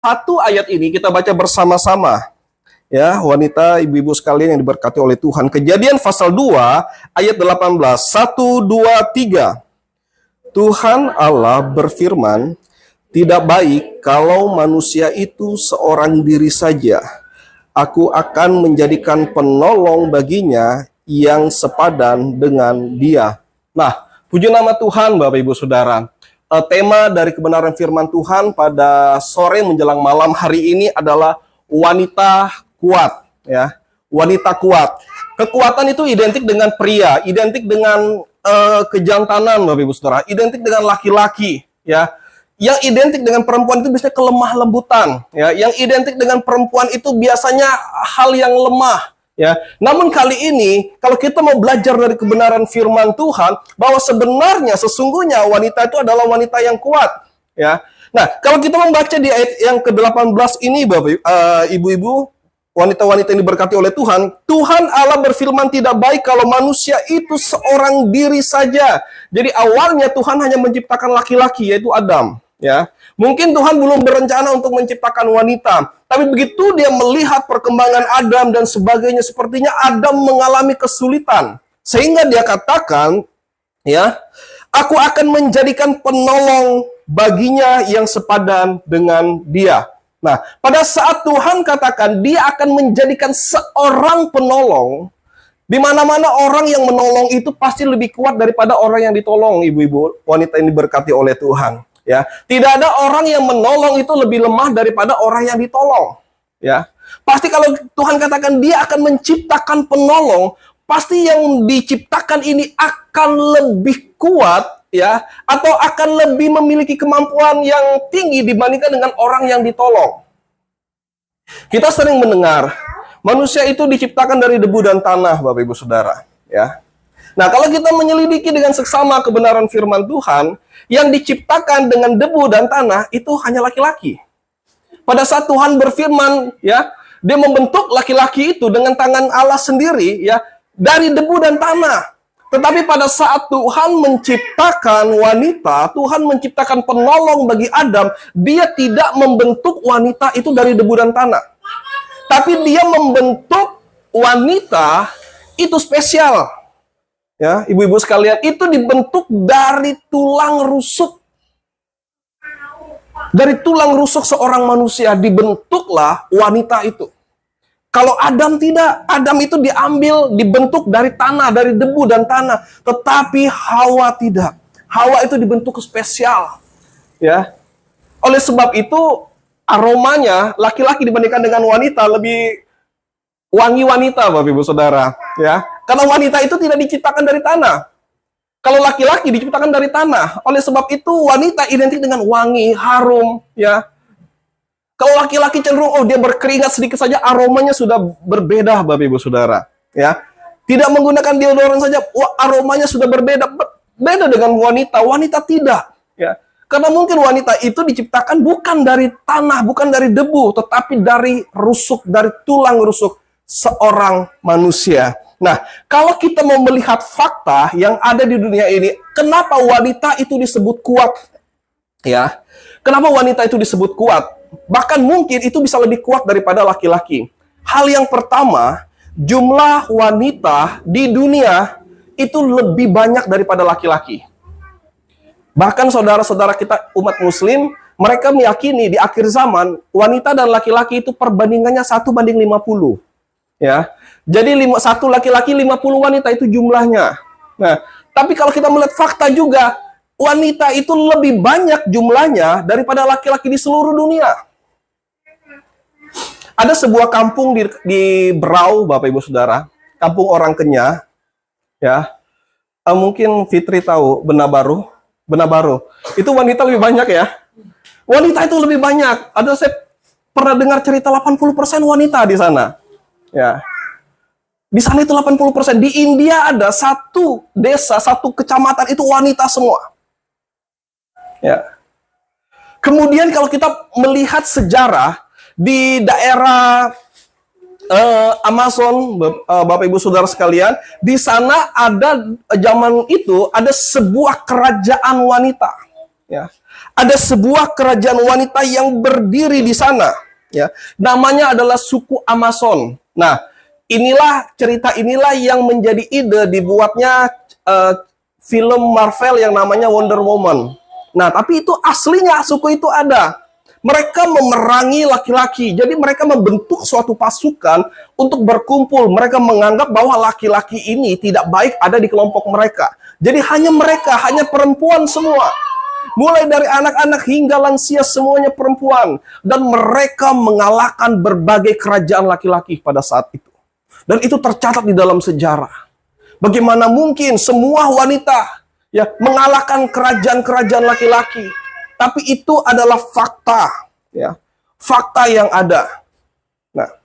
Satu ayat ini kita baca bersama-sama. Ya, wanita, ibu-ibu sekalian yang diberkati oleh Tuhan. Kejadian pasal 2 ayat 18. 1, 2, 3. Tuhan Allah berfirman, tidak baik kalau manusia itu seorang diri saja. Aku akan menjadikan penolong baginya yang sepadan dengan dia. Nah, puji nama Tuhan Bapak Ibu Saudara. Tema dari kebenaran firman Tuhan pada sore menjelang malam hari ini adalah wanita kuat, ya. Wanita kuat. Kekuatan itu identik dengan pria, identik dengan kejantanan, Bapak Ibu Saudara, identik dengan laki-laki, ya. Yang identik dengan perempuan itu biasanya kelemah lembutan, ya. Yang identik dengan perempuan itu biasanya hal yang lemah, ya. Namun kali ini kalau kita mau belajar dari kebenaran firman Tuhan bahwa sebenarnya sesungguhnya wanita itu adalah wanita yang kuat, ya. Nah, kalau kita membaca di ayat yang ke-18 ini Bapak Ibu-ibu, wanita-wanita yang diberkati oleh Tuhan, Tuhan Allah berfirman tidak baik kalau manusia itu seorang diri saja. Jadi awalnya Tuhan hanya menciptakan laki-laki yaitu Adam, ya. Mungkin Tuhan belum berencana untuk menciptakan wanita, tapi begitu dia melihat perkembangan Adam dan sebagainya, sepertinya Adam mengalami kesulitan, sehingga dia katakan, ya, aku akan menjadikan penolong baginya yang sepadan dengan dia. Nah, pada saat Tuhan katakan dia akan menjadikan seorang penolong, di mana-mana orang yang menolong itu pasti lebih kuat daripada orang yang ditolong, ibu-ibu, wanita yang diberkati oleh Tuhan. Ya, tidak ada orang yang menolong itu lebih lemah daripada orang yang ditolong. Ya, pasti kalau Tuhan katakan dia akan menciptakan penolong, pasti yang diciptakan ini akan lebih kuat, ya, atau akan lebih memiliki kemampuan yang tinggi dibandingkan dengan orang yang ditolong. Kita sering mendengar manusia itu diciptakan dari debu dan tanah, Bapak Ibu Saudara, ya. Nah, kalau kita menyelidiki dengan seksama kebenaran firman Tuhan, yang diciptakan dengan debu dan tanah itu hanya laki-laki. Pada saat Tuhan berfirman, ya, dia membentuk laki-laki itu dengan tangan Allah sendiri, ya, dari debu dan tanah. Tetapi pada saat Tuhan menciptakan wanita, Tuhan menciptakan penolong bagi Adam, dia tidak membentuk wanita itu dari debu dan tanah. Tapi dia membentuk wanita itu spesial. Ya, ibu-ibu sekalian, itu dibentuk dari tulang rusuk. Dari tulang rusuk seorang manusia dibentuklah wanita itu. Kalau Adam tidak, Adam itu diambil, dibentuk dari tanah, dari debu dan tanah. Tetapi Hawa tidak. Hawa itu dibentuk spesial. Ya. Oleh sebab itu, aromanya laki-laki dibandingkan dengan wanita lebih wangi wanita, Bapak Ibu Saudara. Ya. Karena wanita itu tidak diciptakan dari tanah. Kalau laki-laki diciptakan dari tanah. Oleh sebab itu, wanita identik dengan wangi, harum, ya. Kalau laki-laki cenderung, oh dia berkeringat sedikit saja, aromanya sudah berbeda, Bapak Ibu Saudara. Ya, tidak menggunakan deodoran saja, wah, aromanya sudah berbeda. Beda dengan wanita. Wanita tidak. Ya, karena mungkin wanita itu diciptakan bukan dari tanah, bukan dari debu, tetapi dari rusuk, dari tulang rusuk seorang manusia. Nah, kalau kita mau melihat fakta yang ada di dunia ini, kenapa wanita itu disebut kuat? Ya, kenapa wanita itu disebut kuat? Bahkan mungkin itu bisa lebih kuat daripada laki-laki. Hal yang pertama, jumlah wanita di dunia itu lebih banyak daripada laki-laki. Bahkan saudara-saudara kita umat muslim, mereka meyakini di akhir zaman, wanita dan laki-laki itu perbandingannya 1:50. Ya, jadi satu laki-laki 50 wanita itu jumlahnya. Nah, tapi kalau kita melihat fakta juga, wanita itu lebih banyak jumlahnya daripada laki-laki di seluruh dunia. Ada sebuah kampung di Berau, Bapak Ibu Saudara, kampung orang Kenya, ya. Mungkin Fitri tahu Benabaru. Itu wanita lebih banyak ya. Wanita itu lebih banyak. Saya pernah dengar cerita 80% wanita di sana. Ya. Di sana itu 80%. Di India ada satu desa, satu kecamatan itu wanita semua. Ya. Kemudian kalau kita melihat sejarah di daerah Amazon, Bapak Ibu Saudara sekalian, di sana ada zaman itu ada sebuah kerajaan wanita. Ya. Ada sebuah kerajaan wanita yang berdiri di sana, ya. Namanya adalah suku Amazon. Nah, cerita inilah yang menjadi ide dibuatnya film Marvel yang namanya Wonder Woman. Nah, tapi itu aslinya suku itu ada. Mereka memerangi laki-laki. Jadi mereka membentuk suatu pasukan untuk berkumpul. Mereka menganggap bahwa laki-laki ini tidak baik ada di kelompok mereka. Jadi hanya mereka, hanya perempuan semua. Mulai dari anak-anak hingga lansia semuanya perempuan. Dan mereka mengalahkan berbagai kerajaan laki-laki pada saat itu. Dan itu tercatat di dalam sejarah. Bagaimana mungkin semua wanita ya mengalahkan kerajaan-kerajaan laki-laki? Tapi itu adalah fakta, ya, fakta yang ada. Nah,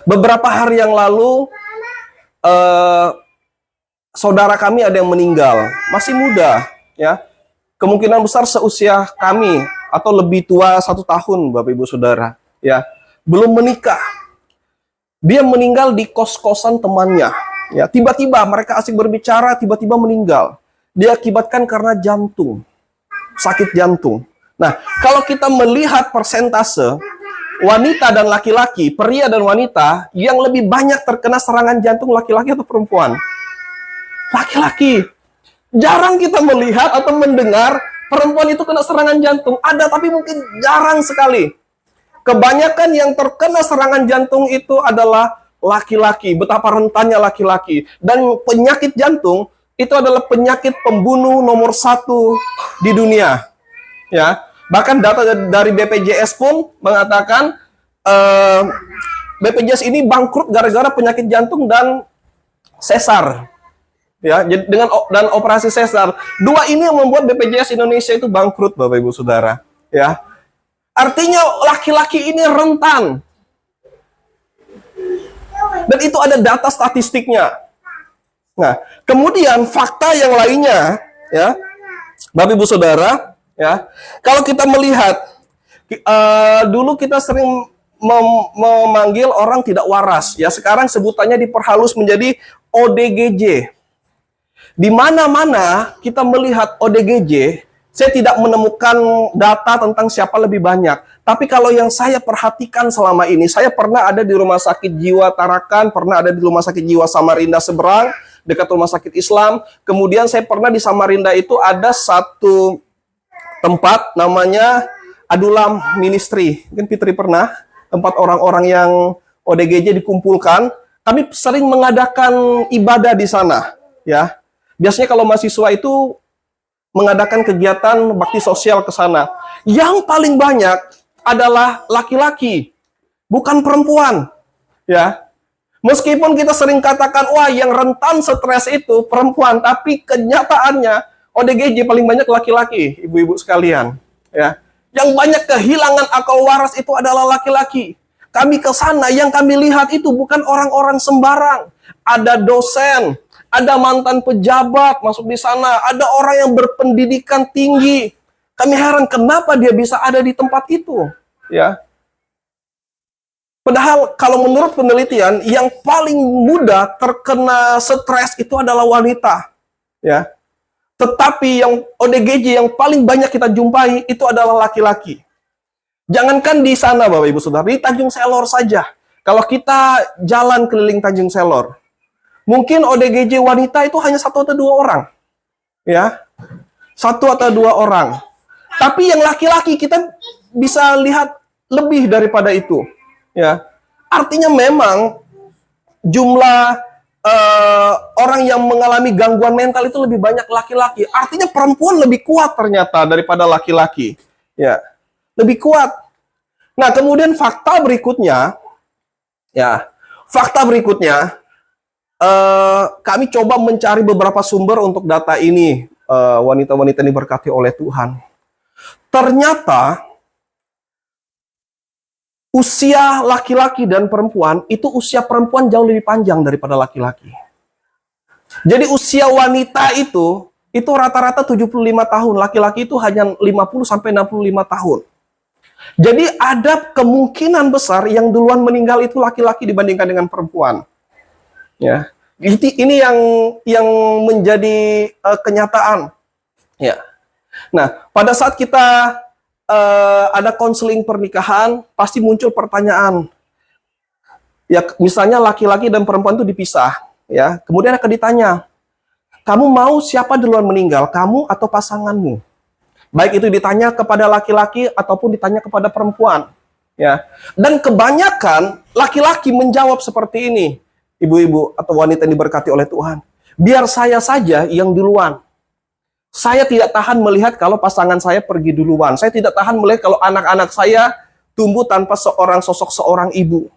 beberapa hari yang lalu, saudara kami ada yang meninggal, masih muda, ya, kemungkinan besar seusia kami atau lebih tua 1 tahun, Bapak Ibu Saudara, ya, belum menikah. Dia meninggal di kos-kosan temannya, ya, tiba-tiba mereka asik berbicara, tiba-tiba meninggal. Diakibatkan karena jantung. Sakit jantung. Nah, kalau kita melihat persentase wanita dan laki-laki, pria dan wanita, yang lebih banyak terkena serangan jantung laki-laki atau perempuan? Laki-laki. Jarang kita melihat atau mendengar perempuan itu kena serangan jantung. Ada, tapi mungkin jarang sekali. Kebanyakan yang terkena serangan jantung itu adalah laki-laki. Betapa rentannya laki-laki. Dan penyakit jantung itu adalah penyakit pembunuh nomor 1 di dunia, ya. Bahkan data dari BPJS pun mengatakan BPJS ini bangkrut gara-gara penyakit jantung dan sesar, ya. Dan operasi sesar. Dua ini yang membuat BPJS Indonesia itu bangkrut, Bapak Ibu Saudara, ya. Artinya laki-laki ini rentan, dan itu ada data statistiknya. Nah, kemudian fakta yang lainnya, ya, Bapak Ibu Saudara, ya, kalau kita melihat, dulu kita sering memanggil orang tidak waras, ya, sekarang sebutannya diperhalus menjadi ODGJ. Di mana-mana kita melihat ODGJ, saya tidak menemukan data tentang siapa lebih banyak. Tapi kalau yang saya perhatikan selama ini, saya pernah ada di Rumah Sakit Jiwa Tarakan, pernah ada di Rumah Sakit Jiwa Samarinda Seberang, dekat Rumah Sakit Islam. Kemudian saya pernah di Samarinda itu ada satu tempat namanya Adulam Ministry. Mungkin Fitri pernah, tempat orang-orang yang ODGJ dikumpulkan. Kami sering mengadakan ibadah di sana, ya. Biasanya kalau mahasiswa itu mengadakan kegiatan bakti sosial ke sana. Yang paling banyak adalah laki-laki, bukan perempuan, ya. Meskipun kita sering katakan, wah yang rentan stres itu perempuan, tapi kenyataannya ODGJ paling banyak laki-laki, ibu-ibu sekalian. Ya, yang banyak kehilangan akal waras itu adalah laki-laki. Kami ke sana, yang kami lihat itu bukan orang-orang sembarang. Ada dosen, ada mantan pejabat masuk di sana, ada orang yang berpendidikan tinggi. Kami heran kenapa dia bisa ada di tempat itu, ya. Padahal kalau menurut penelitian yang paling mudah terkena stres itu adalah wanita, ya. Tetapi yang ODGJ yang paling banyak kita jumpai itu adalah laki-laki. Jangankan di sana Bapak Ibu Saudara, di Tanjung Selor saja. Kalau kita jalan keliling Tanjung Selor, mungkin ODGJ wanita itu hanya 1 atau 2 orang, ya. 1 atau 2 orang. Tapi yang laki-laki kita bisa lihat lebih daripada itu. Ya, artinya memang jumlah orang yang mengalami gangguan mental itu lebih banyak laki-laki. Artinya perempuan lebih kuat ternyata daripada laki-laki. Ya, lebih kuat. Nah, kemudian fakta berikutnya, kami coba mencari beberapa sumber untuk data ini. Wanita-wanita ini diberkati oleh Tuhan. Ternyata usia laki-laki dan perempuan, itu usia perempuan jauh lebih panjang daripada laki-laki. Jadi usia wanita itu rata-rata 75 tahun, laki-laki itu hanya 50-65 tahun. Jadi ada kemungkinan besar yang duluan meninggal itu laki-laki dibandingkan dengan perempuan. Ya, ini yang menjadi kenyataan. Ya. Nah, pada saat kita ada konseling pernikahan, pasti muncul pertanyaan. Ya, misalnya laki-laki dan perempuan itu dipisah, ya. Kemudian akan ditanya, kamu mau siapa duluan meninggal, kamu atau pasanganmu? Baik itu ditanya kepada laki-laki ataupun ditanya kepada perempuan, ya. Dan kebanyakan laki-laki menjawab seperti ini, ibu-ibu atau wanita yang diberkati oleh Tuhan. Biar saya saja yang duluan. Saya tidak tahan melihat kalau pasangan saya pergi duluan. Saya tidak tahan melihat kalau anak-anak saya tumbuh tanpa sosok seorang ibu.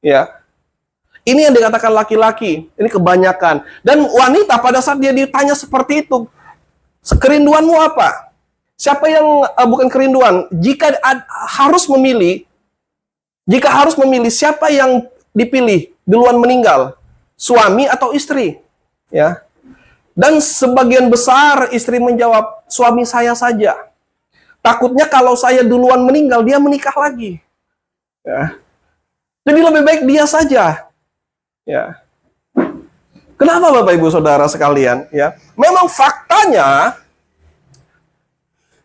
Ya, ini yang dikatakan laki-laki. Ini kebanyakan. Dan wanita pada saat dia ditanya seperti itu, kerinduanmu apa? Siapa yang bukan kerinduan? Jika harus memilih, siapa yang dipilih duluan meninggal? Suami atau istri? Ya. Dan sebagian besar istri menjawab, suami saya saja. Takutnya kalau saya duluan meninggal, dia menikah lagi. Ya. Jadi lebih baik dia saja. Ya. Kenapa Bapak Ibu Saudara sekalian? Ya, memang faktanya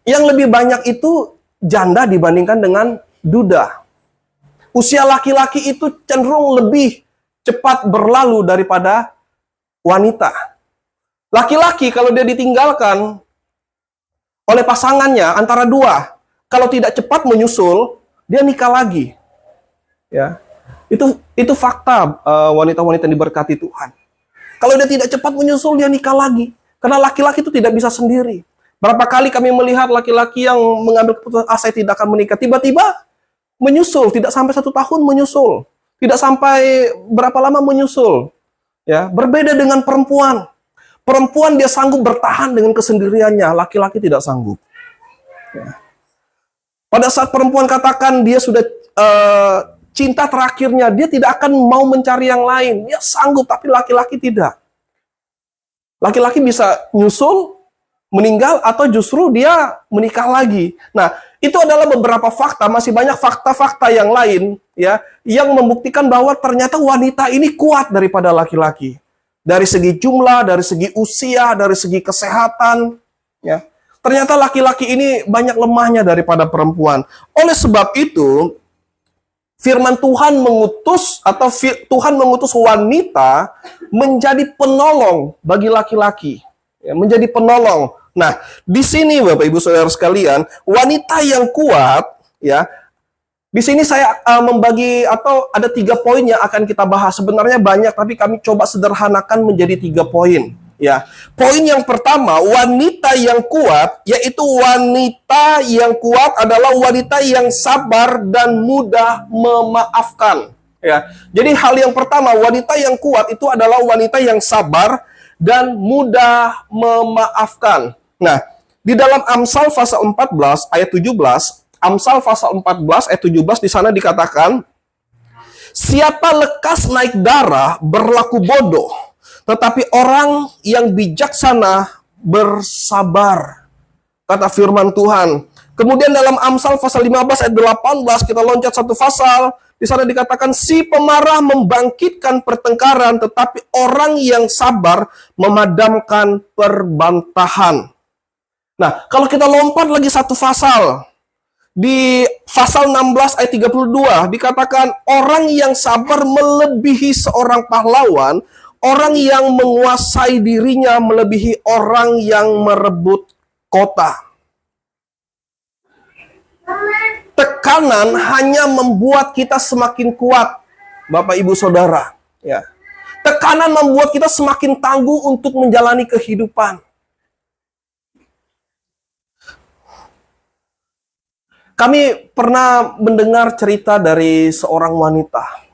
yang lebih banyak itu janda dibandingkan dengan duda. Usia laki-laki itu cenderung lebih cepat berlalu daripada wanita. Laki-laki kalau dia ditinggalkan oleh pasangannya antara dua, kalau tidak cepat menyusul, dia nikah lagi. Ya. Itu fakta wanita-wanita yang diberkati Tuhan. Kalau dia tidak cepat menyusul, dia nikah lagi. Karena laki-laki itu tidak bisa sendiri. Berapa kali kami melihat laki-laki yang mengambil keputusan, saya tidak akan menikah. Tiba-tiba menyusul, tidak sampai 1 tahun menyusul. Tidak sampai berapa lama menyusul. Ya, berbeda dengan perempuan. Perempuan dia sanggup bertahan dengan kesendiriannya. Laki-laki tidak sanggup. Ya. Pada saat perempuan katakan dia sudah cinta terakhirnya, dia tidak akan mau mencari yang lain. Dia sanggup, tapi laki-laki tidak. Laki-laki bisa nyusul, meninggal, atau justru dia menikah lagi. Nah, itu adalah beberapa fakta, masih banyak fakta-fakta yang lain, ya, yang membuktikan bahwa ternyata wanita ini kuat daripada laki-laki. Dari segi jumlah, dari segi usia, dari segi kesehatan, ya. Ternyata laki-laki ini banyak lemahnya daripada perempuan. Oleh sebab itu, firman Tuhan mengutus atau Tuhan mengutus wanita menjadi penolong bagi laki-laki, ya, menjadi penolong. Nah, di sini Bapak Ibu Saudara sekalian, wanita yang kuat, ya. Di sini saya membagi atau ada 3 poin yang akan kita bahas. Sebenarnya banyak, tapi kami coba sederhanakan menjadi 3 poin. Ya, poin yang pertama, wanita yang kuat, yaitu wanita yang kuat adalah wanita yang sabar dan mudah memaafkan. Ya, jadi hal yang pertama, wanita yang kuat itu adalah wanita yang sabar dan mudah memaafkan. Nah, di dalam Amsal pasal 14 ayat 17, Amsal pasal 14 ayat 17 di sana dikatakan, siapa lekas naik darah berlaku bodoh, tetapi orang yang bijaksana bersabar. Kata firman Tuhan. Kemudian dalam Amsal pasal 15 ayat 18 kita loncat 1 pasal. Di sana dikatakan si pemarah membangkitkan pertengkaran, tetapi orang yang sabar memadamkan perbantahan. Nah, kalau kita lompat lagi 1 pasal. Di pasal 16 ayat 32 dikatakan orang yang sabar melebihi seorang pahlawan. Orang yang menguasai dirinya melebihi orang yang merebut kota. Tekanan hanya membuat kita semakin kuat, Bapak Ibu Saudara. Ya. Tekanan membuat kita semakin tangguh untuk menjalani kehidupan. Kami pernah mendengar cerita dari seorang wanita.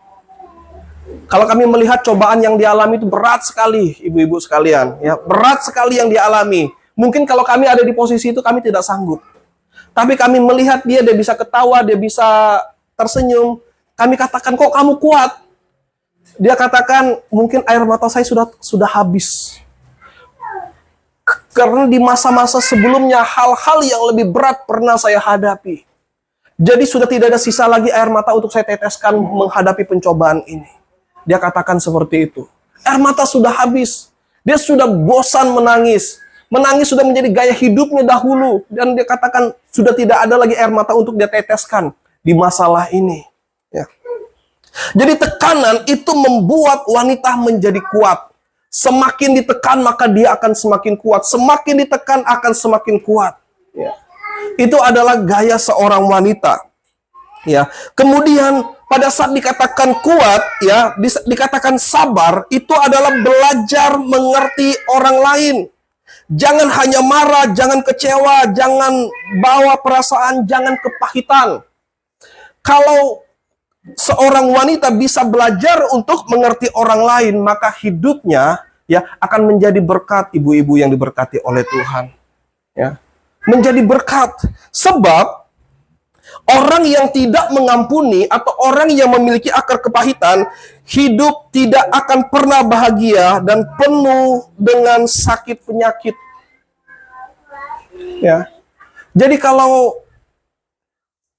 Kalau kami melihat cobaan yang dialami itu berat sekali, ibu-ibu sekalian. Ya, berat sekali yang dialami. Mungkin kalau kami ada di posisi itu, kami tidak sanggup. Tapi kami melihat dia bisa ketawa, dia bisa tersenyum. Kami katakan, kok kamu kuat? Dia katakan, mungkin air mata saya sudah habis. Karena di masa-masa sebelumnya, hal-hal yang lebih berat pernah saya hadapi. Jadi sudah tidak ada sisa lagi air mata untuk saya teteskan menghadapi pencobaan ini. Dia katakan seperti itu. Air mata sudah habis. Dia sudah bosan menangis. Menangis sudah menjadi gaya hidupnya dahulu. Dan dia katakan sudah tidak ada lagi air mata untuk dia teteskan di masalah ini. Ya. Jadi tekanan itu membuat wanita menjadi kuat. Semakin ditekan maka dia akan semakin kuat. Semakin ditekan akan semakin kuat. Ya. Itu adalah gaya seorang wanita. Ya. Kemudian pada saat dikatakan kuat, ya, dikatakan sabar, itu adalah belajar mengerti orang lain. Jangan hanya marah, jangan kecewa, jangan bawa perasaan, jangan kepahitan. Kalau seorang wanita bisa belajar untuk mengerti orang lain, maka hidupnya ya akan menjadi berkat, ibu-ibu yang diberkati oleh Tuhan. Ya, menjadi berkat. Sebab orang yang tidak mengampuni atau orang yang memiliki akar kepahitan, hidup tidak akan pernah bahagia dan penuh dengan sakit penyakit. Ya. Jadi kalau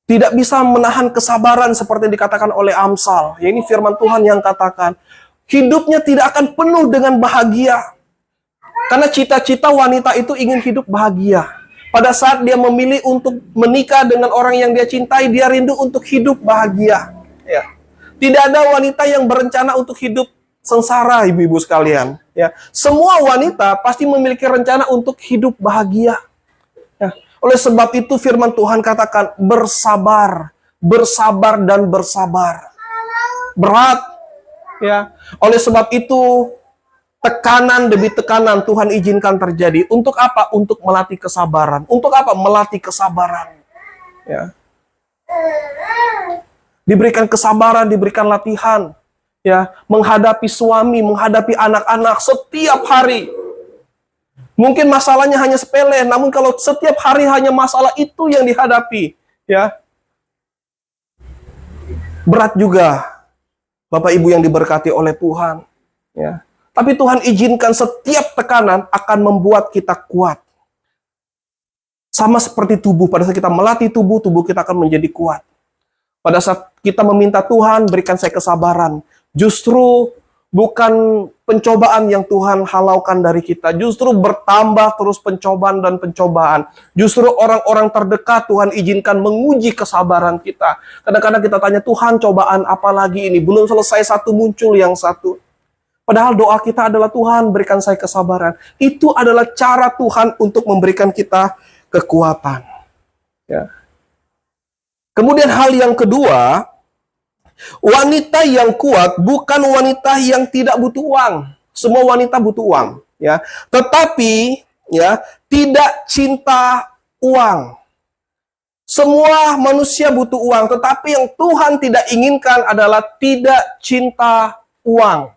tidak bisa menahan kesabaran seperti yang dikatakan oleh Amsal. Ya, ini firman Tuhan yang katakan. Hidupnya tidak akan penuh dengan bahagia. Karena cita-cita wanita itu ingin hidup bahagia. Pada saat dia memilih untuk menikah dengan orang yang dia cintai, dia rindu untuk hidup bahagia. Ya. Tidak ada wanita yang berencana untuk hidup sengsara, ibu-ibu sekalian. Ya. Semua wanita pasti memiliki rencana untuk hidup bahagia. Ya. Oleh sebab itu firman Tuhan katakan bersabar, bersabar dan bersabar. Berat, ya. Oleh sebab itu tekanan demi tekanan Tuhan izinkan terjadi. Untuk apa? Untuk melatih kesabaran. Untuk apa? Melatih kesabaran. Ya. Diberikan kesabaran, diberikan latihan. Ya, menghadapi suami, menghadapi anak-anak setiap hari. Mungkin masalahnya hanya sepele, namun kalau setiap hari hanya masalah itu yang dihadapi, ya, berat juga, Bapak Ibu yang diberkati oleh Tuhan. Ya. Tapi Tuhan izinkan setiap tekanan akan membuat kita kuat. Sama seperti tubuh, pada saat kita melatih tubuh, tubuh kita akan menjadi kuat. Pada saat kita meminta Tuhan, berikan saya kesabaran. Justru bukan pencobaan yang Tuhan halaukan dari kita. Justru bertambah terus pencobaan dan pencobaan. Justru orang-orang terdekat Tuhan izinkan menguji kesabaran kita. Kadang-kadang kita tanya, Tuhan cobaan apa lagi ini? Belum selesai satu muncul yang satu. Padahal doa kita adalah Tuhan berikan saya kesabaran. Itu adalah cara Tuhan untuk memberikan kita kekuatan. Ya. Kemudian hal yang kedua, wanita yang kuat bukan wanita yang tidak butuh uang. Semua wanita butuh uang, ya. Tetapi, ya, tidak cinta uang. Semua manusia butuh uang, tetapi yang Tuhan tidak inginkan adalah tidak cinta uang.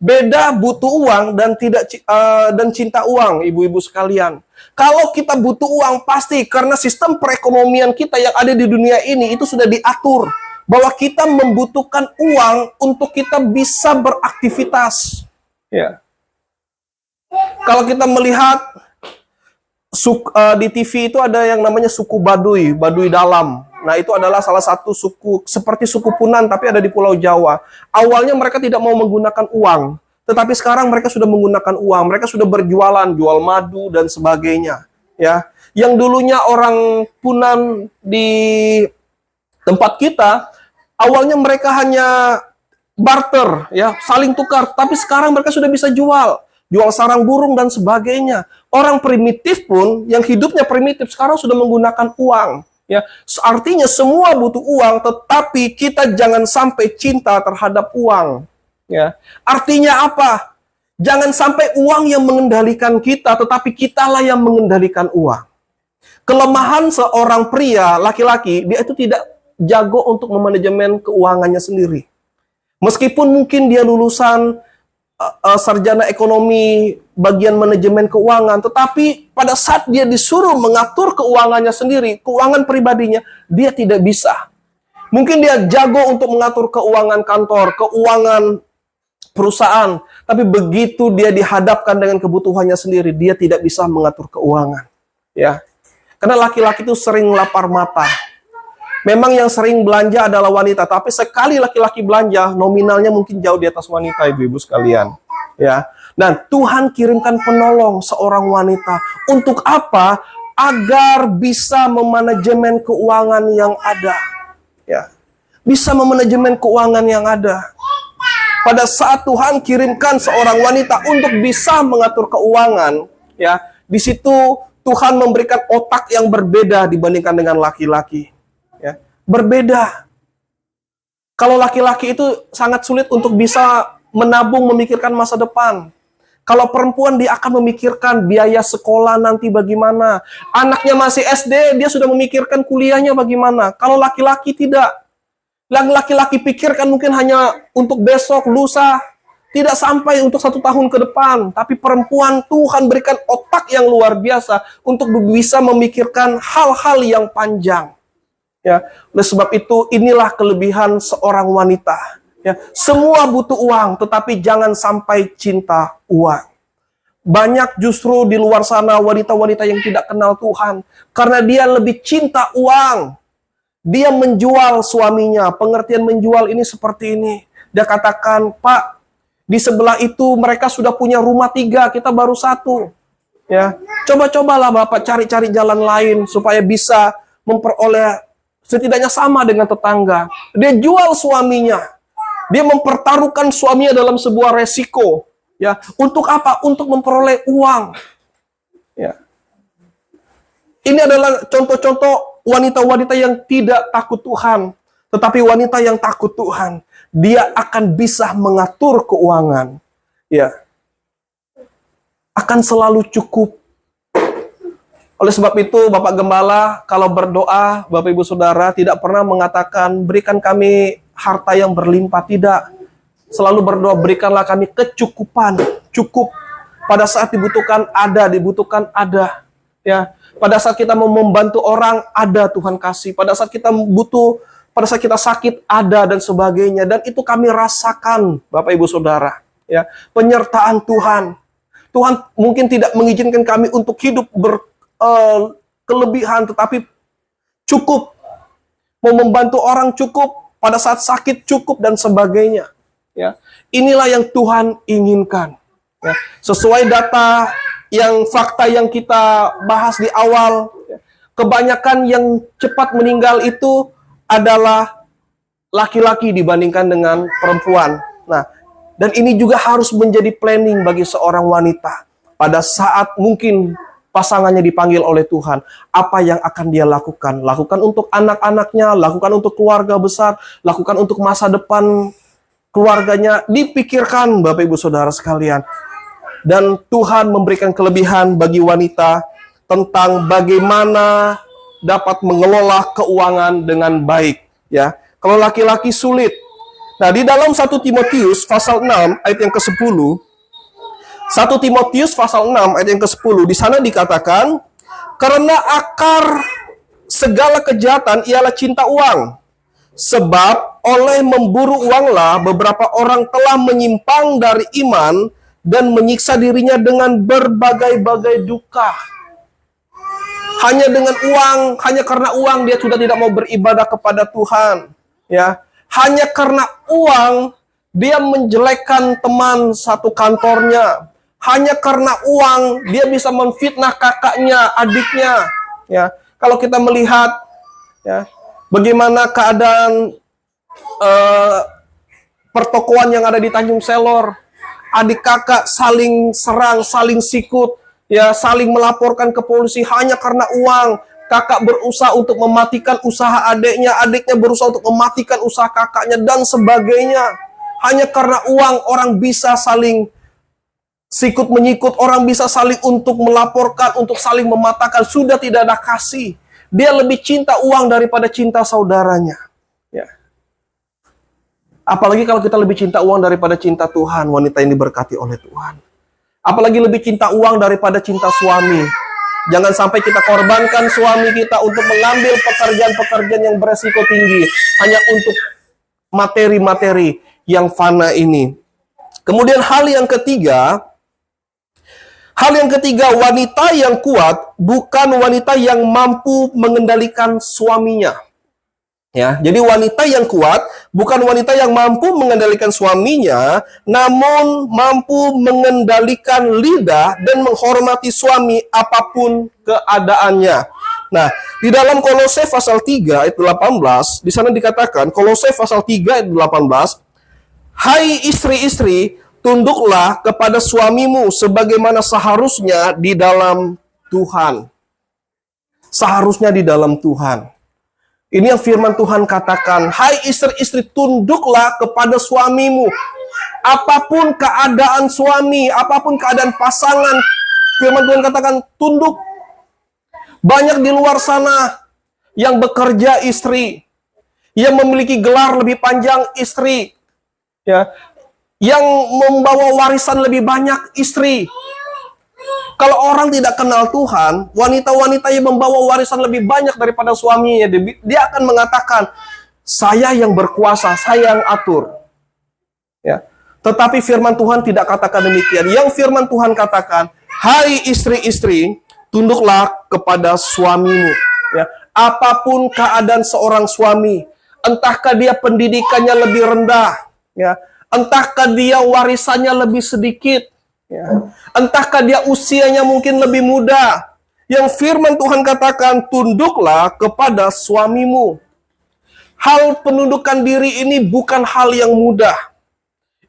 Beda butuh uang dan dan cinta uang, ibu-ibu sekalian. Kalau kita butuh uang pasti karena sistem perekonomian kita yang ada di dunia ini itu sudah diatur bahwa kita membutuhkan uang untuk kita bisa beraktivitas. Ya. Kalau kita melihat di TV itu ada yang namanya suku Baduy, Baduy Dalam. Nah, itu adalah salah satu suku seperti suku Punan tapi ada di Pulau Jawa. Awalnya mereka tidak mau menggunakan uang, tetapi sekarang mereka sudah menggunakan uang. Mereka sudah berjualan, jual madu dan sebagainya, ya. Yang dulunya orang Punan di tempat kita, awalnya mereka hanya barter, ya, saling tukar, tapi sekarang mereka sudah bisa jual sarang burung dan sebagainya. Orang primitif pun yang hidupnya primitif sekarang sudah menggunakan uang. Ya, artinya semua butuh uang, tetapi kita jangan sampai cinta terhadap uang. Ya, artinya apa? Jangan sampai uang yang mengendalikan kita, tetapi kitalah yang mengendalikan uang. Kelemahan seorang pria, laki-laki, dia itu tidak jago untuk memanajemen keuangannya sendiri. Meskipun mungkin dia lulusan sarjana ekonomi bagian manajemen keuangan, tetapi pada saat dia disuruh mengatur keuangannya sendiri, keuangan pribadinya, dia tidak bisa. Mungkin dia jago untuk mengatur keuangan kantor, keuangan perusahaan, tapi begitu dia dihadapkan dengan kebutuhannya sendiri, dia tidak bisa mengatur keuangan. Ya, karena laki-laki itu sering lapar mata. Memang yang sering belanja adalah wanita, tapi sekali laki-laki belanja, nominalnya mungkin jauh di atas wanita, ibu-ibu sekalian. Ya, Dan Tuhan kirimkan penolong seorang wanita. Untuk apa? Agar bisa memanajemen keuangan yang ada. Ya, bisa memanajemen keuangan yang ada. Pada saat Tuhan kirimkan seorang wanita untuk bisa mengatur keuangan, ya, di situ Tuhan memberikan otak yang berbeda dibandingkan dengan laki-laki. Ya, berbeda. Kalau laki-laki itu sangat sulit untuk bisa menabung, memikirkan masa depan. Kalau perempuan dia akan memikirkan biaya sekolah nanti bagaimana. Anaknya masih SD, dia sudah memikirkan kuliahnya bagaimana. Kalau laki-laki tidak. Yang laki-laki pikirkan mungkin hanya untuk besok, lusa. Tidak sampai untuk 1 tahun ke depan. Tapi perempuan, Tuhan berikan otak yang luar biasa untuk bisa memikirkan hal-hal yang panjang. Ya, oleh sebab itu inilah kelebihan seorang wanita. Ya, semua butuh uang, tetapi jangan sampai cinta uang. Banyak justru di luar sana wanita-wanita yang tidak kenal Tuhan. Karena dia lebih cinta uang. Dia menjual suaminya. Pengertian menjual ini seperti ini. Dia katakan, Pak, di sebelah itu mereka sudah punya rumah 3, kita baru 1. Ya, coba-cobalah Bapak cari-cari jalan lain supaya bisa memperoleh setidaknya sama dengan tetangga. Dia jual suaminya. Dia mempertaruhkan suaminya dalam sebuah resiko. Ya, untuk apa? Untuk memperoleh uang. Ya. Ini adalah contoh-contoh wanita-wanita yang tidak takut Tuhan. Tetapi wanita yang takut Tuhan, dia akan bisa mengatur keuangan. Ya. Akan selalu cukup. Oleh sebab itu, Bapak Gembala, kalau berdoa, Bapak Ibu Saudara, tidak pernah mengatakan, berikan kami harta yang berlimpah, tidak. Selalu berdoa, berikanlah kami kecukupan, cukup. Pada saat dibutuhkan ada. Ya, pada saat kita mau membantu orang, ada Tuhan kasih. Pada saat kita butuh, pada saat kita sakit, ada dan sebagainya. Dan itu kami rasakan, Bapak Ibu Saudara. Ya, penyertaan Tuhan. Tuhan mungkin tidak mengizinkan kami untuk hidup kelebihan, tetapi cukup. Mau membantu orang cukup. Pada saat sakit cukup dan sebagainya. Ya, inilah yang Tuhan inginkan. Ya, sesuai data yang fakta yang kita bahas di awal, ya, kebanyakan yang cepat meninggal itu adalah laki-laki dibandingkan dengan perempuan. Nah, dan ini juga harus menjadi planning bagi seorang wanita. Pada saat mungkin pasangannya dipanggil oleh Tuhan, apa yang akan dia lakukan? Lakukan untuk anak-anaknya, lakukan untuk keluarga besar, lakukan untuk masa depan keluarganya. Dipikirkan Bapak Ibu Saudara sekalian. Dan Tuhan memberikan kelebihan bagi wanita tentang bagaimana dapat mengelola keuangan dengan baik. Ya, kalau laki-laki sulit. Nah, di dalam 1 Timotius pasal 6 ayat yang ke-10, 1 Timotius pasal 6 ayat yang ke-10, di sana dikatakan, karena akar segala kejahatan ialah cinta uang. Sebab oleh memburu uanglah beberapa orang telah menyimpang dari iman dan menyiksa dirinya dengan berbagai-bagai duka. Hanya dengan uang, hanya karena uang dia sudah tidak mau beribadah kepada Tuhan. Ya, hanya karena uang dia menjelekkan teman satu kantornya. Hanya karena uang dia bisa memfitnah kakaknya, adiknya. Ya, kalau kita melihat, ya, bagaimana keadaan pertokoan yang ada di Tanjung Selor, adik kakak saling serang, saling sikut, ya, saling melaporkan ke polisi hanya karena uang. Kakak berusaha untuk mematikan usaha adiknya, adiknya berusaha untuk mematikan usaha kakaknya dan sebagainya. Hanya karena uang orang bisa saling sikut menyikut, orang bisa saling untuk melaporkan, untuk saling mematahkan. Sudah tidak ada kasih. Dia lebih cinta uang daripada cinta saudaranya. Ya. Apalagi kalau kita lebih cinta uang daripada cinta Tuhan, wanita yang diberkati oleh Tuhan. Apalagi lebih cinta uang daripada cinta suami. Jangan sampai kita korbankan suami kita untuk mengambil pekerjaan-pekerjaan yang beresiko tinggi. Hanya untuk materi-materi yang fana ini. Kemudian hal yang ketiga, wanita yang kuat bukan wanita yang mampu mengendalikan suaminya. Ya, jadi wanita yang kuat bukan wanita yang mampu mengendalikan suaminya, namun mampu mengendalikan lidah dan menghormati suami apapun keadaannya. Nah, di dalam Kolose pasal 3 ayat 18, di sana dikatakan, Kolose pasal 3 ayat 18, hai istri-istri, tunduklah kepada suamimu sebagaimana seharusnya di dalam Tuhan. Seharusnya di dalam Tuhan. Ini yang firman Tuhan katakan, hai istri-istri, tunduklah kepada suamimu. Apapun keadaan suami, apapun keadaan pasangan, firman Tuhan katakan, tunduk. Banyak di luar sana yang bekerja istri, yang memiliki gelar lebih panjang istri, ya, yang membawa warisan lebih banyak istri. Kalau orang tidak kenal Tuhan, wanita-wanita yang membawa warisan lebih banyak daripada suaminya, dia akan mengatakan, saya yang berkuasa, saya yang atur. Ya. Tetapi firman Tuhan tidak katakan demikian. Yang firman Tuhan katakan, hai istri-istri, tunduklah kepada suamimu. Ya. Apapun keadaan seorang suami, entahkah dia pendidikannya lebih rendah, ya, entahkah dia warisannya lebih sedikit, ya, entahkah dia usianya mungkin lebih muda, yang firman Tuhan katakan, tunduklah kepada suamimu. Hal penundukan diri ini bukan hal yang mudah.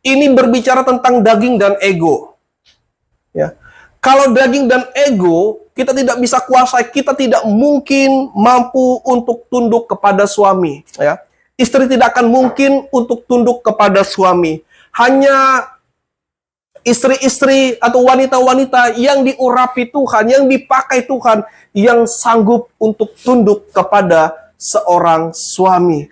Ini berbicara tentang daging dan ego. Ya. Kalau daging dan ego kita tidak bisa kuasai, kita tidak mungkin mampu untuk tunduk kepada suami. Ya. Istri tidak akan mungkin untuk tunduk kepada suami. Hanya istri-istri atau wanita-wanita yang diurapi Tuhan, yang dipakai Tuhan, yang sanggup untuk tunduk kepada seorang suami.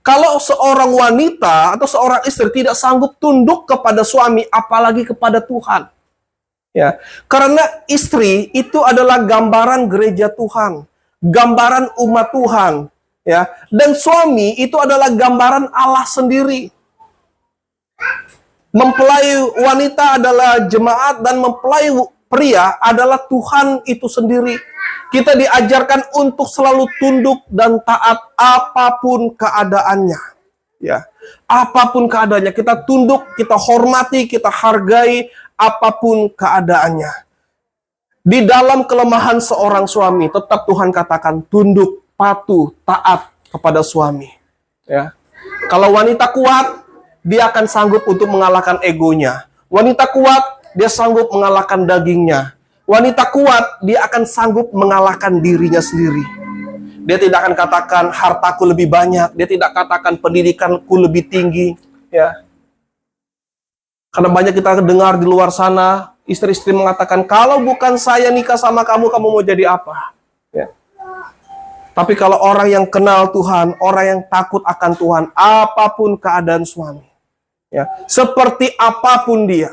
Kalau seorang wanita atau seorang istri tidak sanggup tunduk kepada suami, apalagi kepada Tuhan. Ya, karena istri itu adalah gambaran gereja Tuhan, gambaran umat Tuhan, ya. Dan suami itu adalah gambaran Allah sendiri. Mempelai wanita adalah jemaat dan mempelai pria adalah Tuhan itu sendiri. Kita diajarkan untuk selalu tunduk dan taat apapun keadaannya. Ya, apapun keadaannya kita tunduk, kita hormati, kita hargai apapun keadaannya. Di dalam kelemahan seorang suami, tetap Tuhan katakan tunduk, patuh, taat kepada suami. Ya. Kalau wanita kuat, dia akan sanggup untuk mengalahkan egonya. Wanita kuat, dia sanggup mengalahkan dagingnya. Wanita kuat, dia akan sanggup mengalahkan dirinya sendiri. Dia tidak akan katakan hartaku lebih banyak. Dia tidak katakan pendidikanku lebih tinggi. Ya. Karena banyak kita dengar di luar sana, istri-istri mengatakan, kalau bukan saya nikah sama kamu, kamu mau jadi apa? Ya. Tapi kalau orang yang kenal Tuhan, orang yang takut akan Tuhan, apapun keadaan suami, ya, seperti apapun dia.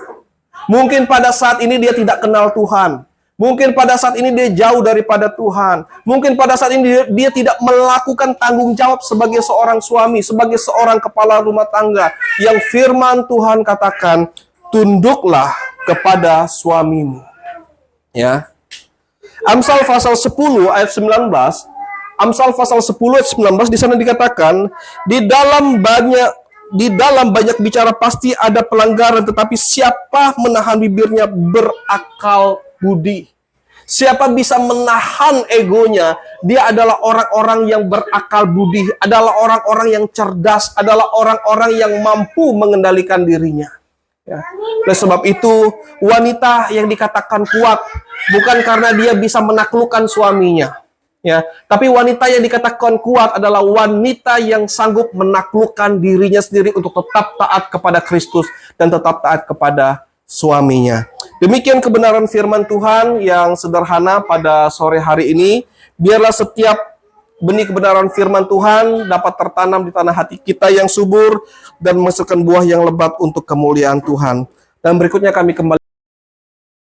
Mungkin pada saat ini dia tidak kenal Tuhan. Mungkin pada saat ini dia jauh daripada Tuhan. Mungkin pada saat ini dia tidak melakukan tanggung jawab sebagai seorang suami, sebagai seorang kepala rumah tangga. Yang firman Tuhan katakan, tunduklah kepada suamimu. Ya. Amsal pasal 10 ayat 19. Amsal pasal 10 ayat 19 di sana dikatakan, di dalam banyak bicara pasti ada pelanggaran, tetapi siapa menahan bibirnya berakal budi. Siapa bisa menahan egonya, dia adalah orang-orang yang berakal budi, adalah orang-orang yang cerdas, adalah orang-orang yang mampu mengendalikan dirinya. Ya. Oleh sebab itu, wanita yang dikatakan kuat bukan karena dia bisa menaklukkan suaminya. Ya, tapi wanita yang dikatakan kuat adalah wanita yang sanggup menaklukkan dirinya sendiri untuk tetap taat kepada Kristus dan tetap taat kepada suaminya. Demikian kebenaran firman Tuhan yang sederhana pada sore hari ini. Biarlah setiap benih kebenaran firman Tuhan dapat tertanam di tanah hati kita yang subur dan menghasilkan buah yang lebat untuk kemuliaan Tuhan. Dan berikutnya kami kembali